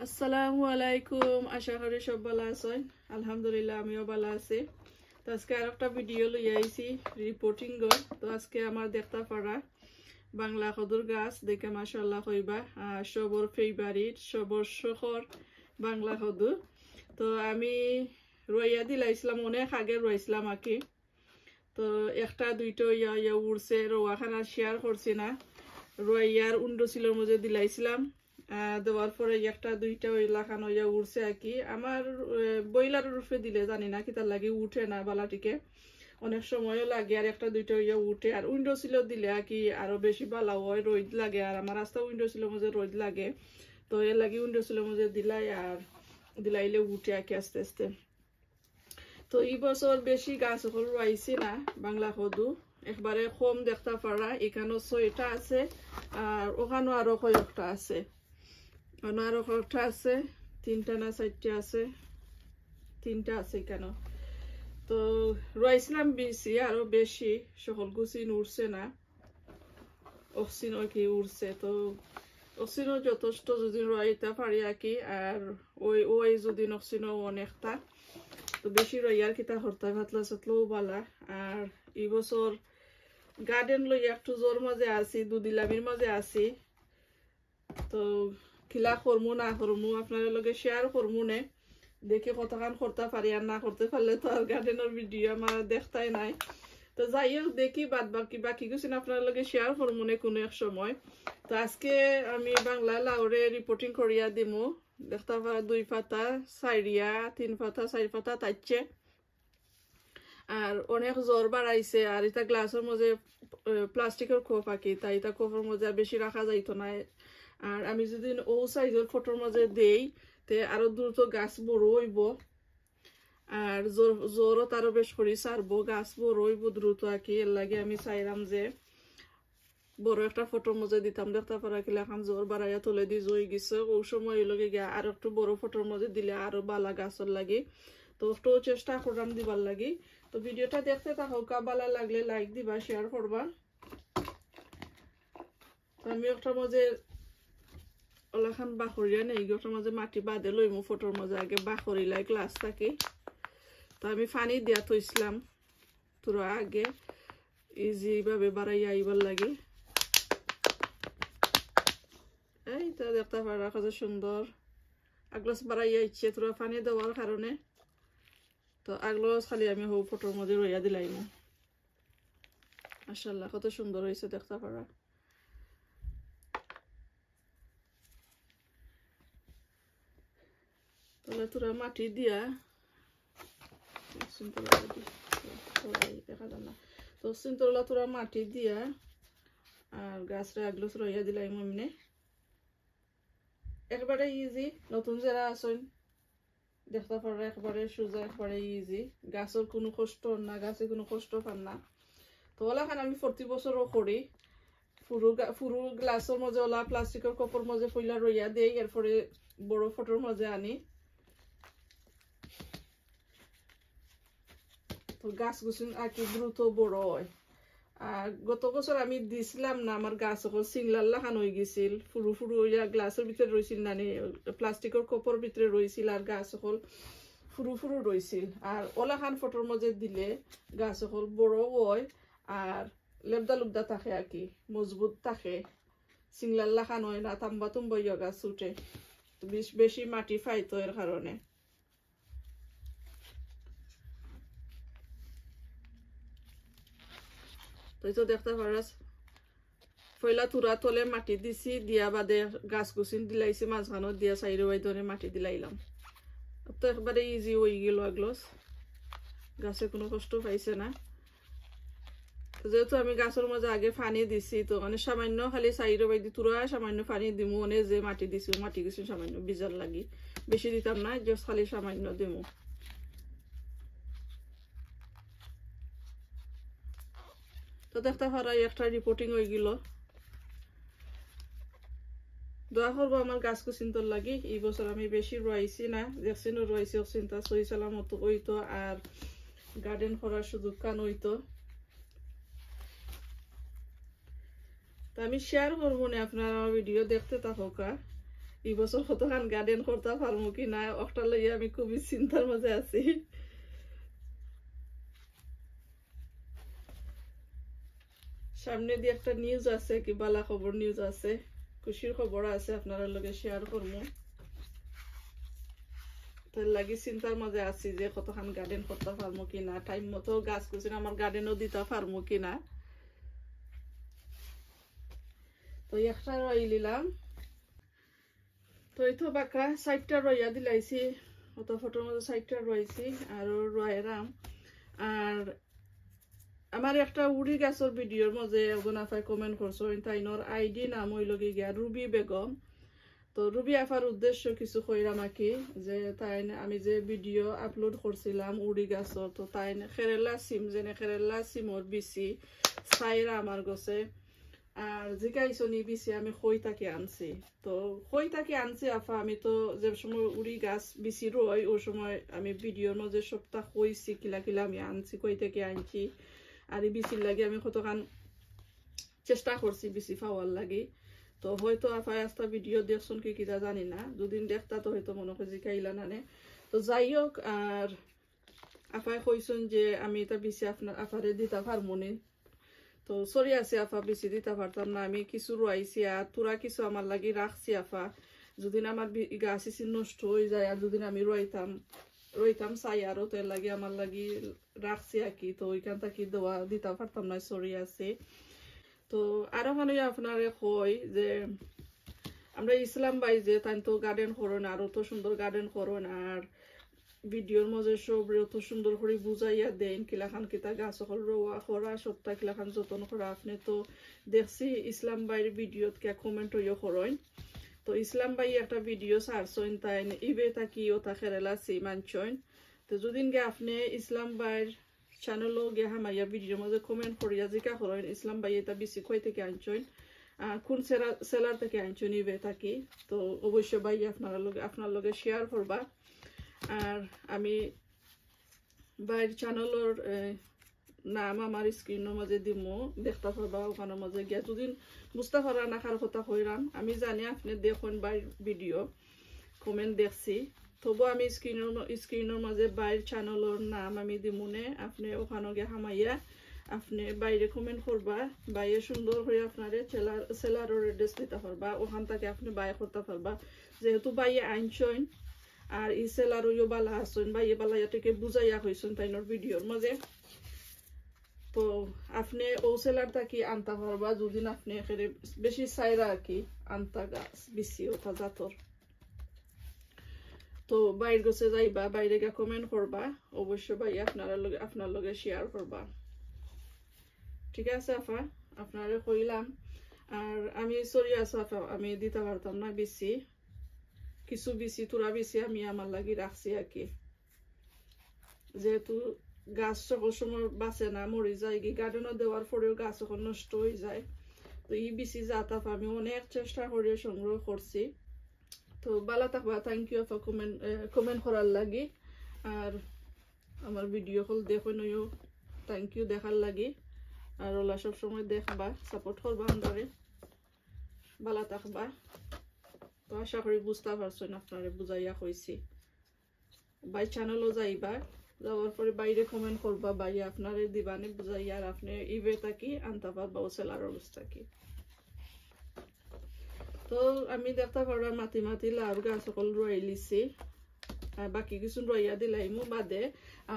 আসসালামু আলাইকুম, আশা করি সব ভালো আছেন। আলহামদুলিল্লাহ আমিও ভালো আছি। তো আজকে আর একটা ভিডিও লই আইছি রিপোর্টিং গর। তো আজকে আমার দেখতে পারা বাংলা কদুর গাছ দেখে মাশাআল্লাহ কইবা সবর ফেভারিট সবর শহর বাংলা কদু। তো আমি রইয়া দিলাইছিলাম, অনেক আগে রইছিলাম আকি। তো একটা দুইটা ইয়া উড়ছে, রোয়াখানা শেয়ার করছি না, রইয়ার উন্ডো ছিল মধ্যে দিলাইছিলাম। দেওয়ার পরে একটা দুইটা ওই লাখানো ইয়া উড়ছে আর কি। আমার বইলার রূপে দিলে জানি না কি তার লাগে উঠে না বালাটিকে, অনেক সময়ও লাগে। আর একটা দুইটা ইয়া উঠে, আর উইন্ডো ছিল দিলে আর কি আরো বেশি ভালো হয়, রোদ লাগে। আর আমার রাস্তা উইন্ডো ছিল মধ্যে রোদ লাগে, তো এর লাগে উইন্ডো ছিল মধ্যে দিলাই আর দিলাইলে উঠে আর কি আস্তে আস্তে। তো এই বছর বেশি গাছ হল রয়েছে না বাংলা কদু, একবারে কম দেখতে পারা। এখানেও 6টা আছে আর ওখানেও আরো কয়েকটা আছে, আরো কয়েকটা আছে, 3টা না 4টা আছে, 3টা আছে এখানেও। তো রয়েছিলাম বেশি, আরো বেশি সকল গুছিন উঠছে না, অক্সিন কি উঠছে। তো অক্সিনও যথেষ্ট যদি রইতে পারি আর কি। আর ওই যদি অক্সিনও অনেকটা, তো বেশি রইয়ার কিতা হরতা ভাতলা সাতলাও বালা। আর এই বছর গার্ডেন লই একটু জোর মাঝে আছি, দুদিলামির মাঝে আছি। তো খিলা করমু না করমু আপনার লগে শেয়ার করমু নে, দেখে কতখান করতে পারি। আর না করতে পারলে তো আর গার্ডেনের ভিডিও আমার দেখতাই নাই। তো যাই হোক দেখি বাদ বাকি কিছু আপনার লগে শেয়ার করমু নে কোনো এক সময়। তো আজকে আমি বাংলা লাউরে রিপোর্টিং করিয়া দিমু। দেখতে পারা 2 পাতা সাইরিয়া, 3 পাতা 4 পাতা তাইছে। আর অনেক জ্বর বাড়াইছে। আর এটা গ্লাসের মধ্যে প্লাস্টিকের কোপ আঁকি, তাই এটা কোপের মধ্যে বেশি রাখা যাইতো না। আর আমি যদি ও সাইজের ফটোর মধ্যে দেই তে আরো দ্রুত গাছ বড় হইব। আর জ্বরও তারও বেশ করি সারবো, গাছ বড় হইব দ্রুত আঁকি। এর লাগে আমি চাইলাম যে বড় একটা ফটোর মধ্যে দিতাম। দেখতে পারা কিলা এখন জ্বর বাড়াইয়া তুলে দি জই গেছে, ও সময় লগে গিয়া আর একটু বড় ফটোর মধ্যে দিলে আরো বালা গাছের লাগে। তো একটু চেষ্টা করলাম দিবার লাগি। তো ভিডিওটা দেখতে থাকো, ভালো লাগলে লাইক দিবা, শেয়ার করবা। তো আমি একটা মাঝে ওলাখান বাখরিয়া নেই, একটা মাঝে মাটি বাঁধে লইমু ফটোর মাঝে আগে বাখরিলাই গ্লাস থাকি। তো আমি পানি দিয়া থইছিলাম তোরা আগে, ইজি ভাবে বাড়াইয়া আইবার লাগে। এইটা দেখতে পারা কত সুন্দর আগলাস বাড়াইয়া ইচ্ছে তোরা পানি দেওয়ার কারণে। তো আগলাস খালি আমি হো ফটোর মধ্যে রইয়া দিলাইম। মাশাআল্লাহ কত সুন্দর হয়েছে দেখতে পারা। তাহলে তোরা মাটি দিয়া দেখা যায় না, তো সিন্তলা তোরা মাটি দিয়া আর গাছরে আগলাস রইয়া দিলাইম। এমনি একবারে ইজি, নতুন যারা আসেন দেখতে পারা একবারে সোজা, একবারে ইজি। গাছের কোনো কষ্ট না, গাছে কোনো কষ্ট পান না। তো ওলাখান আমি প্রতি বছরও করি, ফুরু গ্লাসের মধ্যে ওলা প্লাস্টিকের কপর মধ্যে পইলা রইয়া দেই, এরপরে বড় ফটোর মধ্যে আনি। তো গাছ গুছিন আর কি দ্রুত বড় হয়। আর গত বছর আমি দিছিলাম না, আমার গাছ সকল সিংলার লাখান হয়ে গেছিল, ফুরু ফুরু গ্লাসের ভিতরে রয়েছিল না, প্লাস্টিকের কপর ভিতরে রয়েছিল। আর গাছ সকল ফুরু ফুরু রয়েছিল। আর ওলাখান ফটোর মধ্যে দিলে গাছ সকল বড় হয় আর লেবদা লুবদা থাকে আর কি, মজবুত থাকে। সিংলার লাখান হয় না, তাম্বা তুম্বা গাছ উঠে, বেশি মাটি ফাইতো এর কারণে। তো দেখতে পারাস পয়লা তুরা তলে মাটি দিছি, দিয়া বাদে গাছ গুছিন দিলাইছি, মাঝখানো দিয়া সাইড ওয়াই ধরে মাটি দিলাইলাম। তো একবারে ইজি হয়ে গেল আগলস, গাছে কোনো কষ্ট পাইছে না। যেহেতু আমি গাছের মাঝে আগে পানি দিছি, তো মানে সামান্য খালি সাইড ওয়াই দি তুরা সামান্য পানি দিমু, মানে যে মাটি দিছি মাটি গেছি সামান্য বিজার লাগি, বেশি দিতাম না, জাস্ট খালি সামান্য দিমু। তো দেখতে পারা একটা রিপোর্টিং হয়ে গেল। দোয়া করবো আমার গাছ কুচিন্তর লাগি। এই বছর আমি বেশি রয়েছি না, দেখছিনো রয়েছি চিন্তা সই সালামত হইতো আর গার্ডেন করার সুযোগ কান হইতো। তো আমি শেয়ার করবো না, আপনারা ভিডিও দেখতে থাকা। এই বছর কতখান গার্ডেন করতে পারবো কি না ওটা লইয়া আমি খুবই চিন্তার মাঝে আছি। সামনে দিয়ে একটা নিউজ আছে, কি বালা খবর নিউজ আছে, খুশির খবর আছে, আপনারা লগে শেয়ার করবো। তার লাগি চিন্তার মাঝে আছি যে কতখান গার্ডেন করতে পারবো কিনা, টাইম মতো গাছ কুচিন আমার গার্ডেনও দিতে পারবো কিনা। তো একটা রই নিলাম, তো এই তো বাঁকা সাইডটা রইয়া দিলাইছি, অত ফটোর মধ্যে সাইডটা রয়েছি আর রয়েরাম। আর আমার একটা উড়ি গাছের ভিডিওর মধ্যে একজন আফাই কমেন্ট করছো, তাইনোর আইডি নাম হইল গিয়া রুবি বেগম। তো রুবি আফার উদ্দেশ্য কিছু কইরাম আকি, যে তাই আমি যে ভিডিও আপলোড করছিলাম উড়ি গাছর, তো তাই খেরেলা সিম যেনে খেরেলা সিমর বিচি চাইরা আমার গছে। আর জিকাইছনি বিচি আমি খই তাকে আনছি। তো খই তাকে আনছি আফা, আমি তো যে সময় উড়ি গাছ বিচি রই ওই সময় আমি ভিডিওর মধ্যে সপ্তাহ কইছি কিলা কিলা আমি আনছি, কই থেকে আনছি। আর এই বিচির লাগে আমি কতখান চেষ্টা করছি বিচি পাওয়ার লাগে। তো হয়তো আফায় আস্তা ভিডিও দেখছেন কি কিনা জানি না, দুদিন দেখতা তো হয়তো মনে করি জিকাইলা নানে। তো যাই হোক, আর আফায় কইছেন যে আমি এটা বিচি আপনার আফারে দিতে পারবো নি। তো সরি আছে আফা, বেশি দিতে পারতাম না, আমি কিছু রয়েছি আর তোরা কিছু আমার লাগি রাখছি আফা। যদি আমার গাছ নষ্ট হয়ে যায় আর যদি আমি রইতাম চাই আরো, তো এর লাগে আমার লাগি রাখছি আর কি। তো ওইখান থেকে দেওয়া দিতে পারতাম না, সরি আছে। তো আরো মানে আপনারে কই যে আমরা ইসলাম ভাই যে তাই তো গার্ডেন করেন, আরো তো সুন্দর গার্ডেন করেন, আর ভিডিওর মধ্যে সব অত সুন্দর করে বুঝাইয়া দেন কিলাখান কিতা গাছ সকল রোয়া করা সত্তা কিলাখান যতন করা। আপনি তো দেখছি ইসলাম ভাইয়ের ভিডিওত কে কমেন্ট হইয়া করেন। তো ইসলাম ভাই একটা ভিডিও ছাড়ছেন, তাই ইবে তাকি ওটা খেরেলা মানছেন। তো যদিন গে আপনি ইসলাম ভাইয়ের চ্যানেলও গে হামাইয়া ভিডিওর মধ্যে কমেন্ট করিয়া জিকা করেন ইসলাম ভাই এটা বেশি কই থেকে আনছেন, কোন সেলার থেকে আনছেন ইবে তাকি, তো অবশ্যই ভাই আপনার লগে শেয়ার করবা। আর আমি বাইর চ্যানেলের নাম আমার স্ক্রিনের মাঝে দিমো, দেখতে পারবা ওখানের মাঝে গিয়া। যদি বুঝতে পারা না কার কথা কইরাম, আমি জানি আপনি দেখুন বাইর ভিডিও কমেন্ট দেখছি, তবু আমি স্ক্রিনের মাঝে বাইর চ্যানেলের নাম আমি দিমুনে, আপনি ওখানে গিয়ে হামাইয়া আপনি বাইরে কমেন্ট করবা, বাইরে সুন্দর করে আপনারে সেলারের অ্যাড্রেস দিতে পারবা, ওখান থেকে আপনি বাই করতে পারবা। যেহেতু বাইরে আইনছেন আর ই সেলার ওইও বালা আসছেন বা ইয়ে বালা ইয়াটাকে বুঝাইয়া হয়েছেন তাইনোর ভিডিওর মাঝে, তো আপনি ও সেলার তাকি আনতে পারবা যদি আপনি বেশি চাইরা আর কি আনতা গাছ বেশি ওটা জাতর। তো বাইর গছে যাইবা, বাইরে গিয়ে কমেন্ট করবা, অবশ্যই ভাই আপনার লগে শেয়ার করবা। ঠিক আছে আফা, আপনারে কইলাম। আর আমি সরি আছো আফা, আমি দিতে পারতাম না বেশি, কিছু বেশি তোরা বেশি আমি আমার লাগি রাখছি আর কি। যেহেতু গাছ সকল সময় বাঁচে না, মরে যায়, কি গার্ডেনও দেওয়ার পরেও গাছ সকল নষ্ট হয়ে যায়। তো এই বেশি জাতাপ আমি অনেক চেষ্টা করে সংগ্রহ করছি। তো ভালো থাকবা, থ্যাংক ইউ আফা কমেন্ট করার লাগি। আর আমার ভিডিও কল দেখো নইও, থ্যাংক ইউ দেখার লাগি। আর ওলা সবসময় দেখবা, সাপোর্ট করবা আমারে, ভালো থাকবা। তো আশা করি বুঝতে পারছেন, আপনারে বুঝাইয়া কইছি। বাই চ্যানেলও যাইবা, যাওয়ার পরে বাইরে কমেন্ট করবা, ভাই আপনারে দিবানে বুঝাইয়া, আর আপনি ইবে থাকি আনতে পারবা ও সেলার অবস্থা কি। তো আমি দেখতে পারবা মাটি মাটি লাউ গাছ সকল রয়ে লিছি, আর বাকি কিছু রইয়া দিলাইমু বাদে।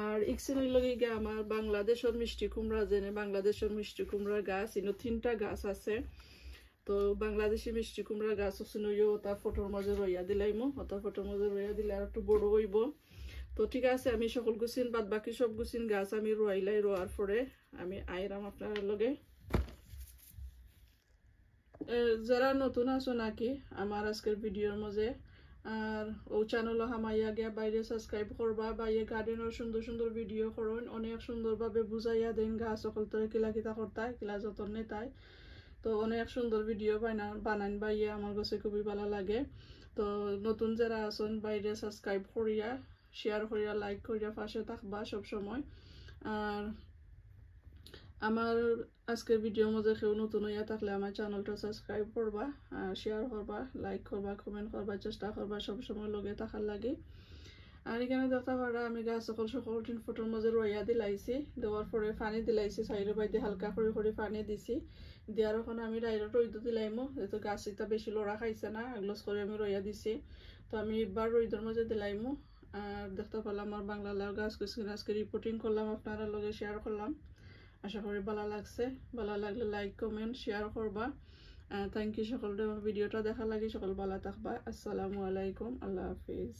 আর ইকসিনের লগে গিয়ে আমার বাংলাদেশের মিষ্টি কুমড়া, যেনে বাংলাদেশের মিষ্টি কুমড়ার গাছ ইনো 3টা গাছ আছে। তো বাংলাদেশি মিষ্টি কুমড়ার গাছ নইও ওটা ফটোর মাঝে রইয়া দিলাইমু, ওটা ফটোর মাঝে রইয়া দিলে আর একটু বড় হইব। তো ঠিক আছে, আমি সকল গুছিন বাদ বাকি সব গুছিন গাছ আমি রোয়ার পরে আমি আইরাম আপনার লগে। যারা নতুন আছো নাকি আমার আজকের ভিডিওর মাঝে, আর ও চ্যানেল হামাইয়া গিয়া বাইরে সাবস্ক্রাইব করবা, বাইরে গার্ডেনের সুন্দর সুন্দর ভিডিও করুন, অনেক সুন্দরভাবে বুঝাইয়া দেন গাছ সকল তোরে কিলা কিতা করতায় কিলা যতন নেতায়। তো অনেক সুন্দর ভিডিও বানান বাইয়ে, আমার কাছে খুবই ভালো লাগে। তো নতুন যারা আছেন বাইরে সাবস্ক্রাইব করিয়া শেয়ার করিয়া লাইক করিয়া পাশে থাকবা সব সময়। আর আমার আজকের ভিডিওর মধ্যে কেউ নতুন হইয়া থাকলে আমার চ্যানেলটা সাবস্ক্রাইব করবা, শেয়ার করবা, লাইক করবা, কমেন্ট করবা, চেষ্টা করবা সবসময় লগে থাকার লাগে। আর এখানে দেখতে পারা আমি গাছ সকল 3 ফুটের মধ্যে রইয়া দিলাইছি, দেওয়ার পরে পানি দিলাইছি, সাইডের বাইরে হালকা করে পানি দিছি, দেওয়ার ওখানে আমি ডাইরেক্ট রইদ দিলাইমো, যেহেতু গাছ এটা বেশি লড়া খাইছে না, এগুলোস করে আমি রইয়া দিছি। তো আমি এবার রইদের মধ্যে দিলাইমো। আর দেখতে পেলাম আমার বাংলা লাউ গাছ কিনে আজকে রিপোর্টিং করলাম, আপনারা লগে শেয়ার করলাম। আশা করি ভালো লাগছে, ভালো লাগলে লাইক কমেন্ট শেয়ার করবা। থ্যাংক ইউ সকলকে আমার ভিডিওটা দেখার লাগে। সকল ভালো থাকবা। আসসালামু আলাইকুম, আল্লাহ হাফিজ।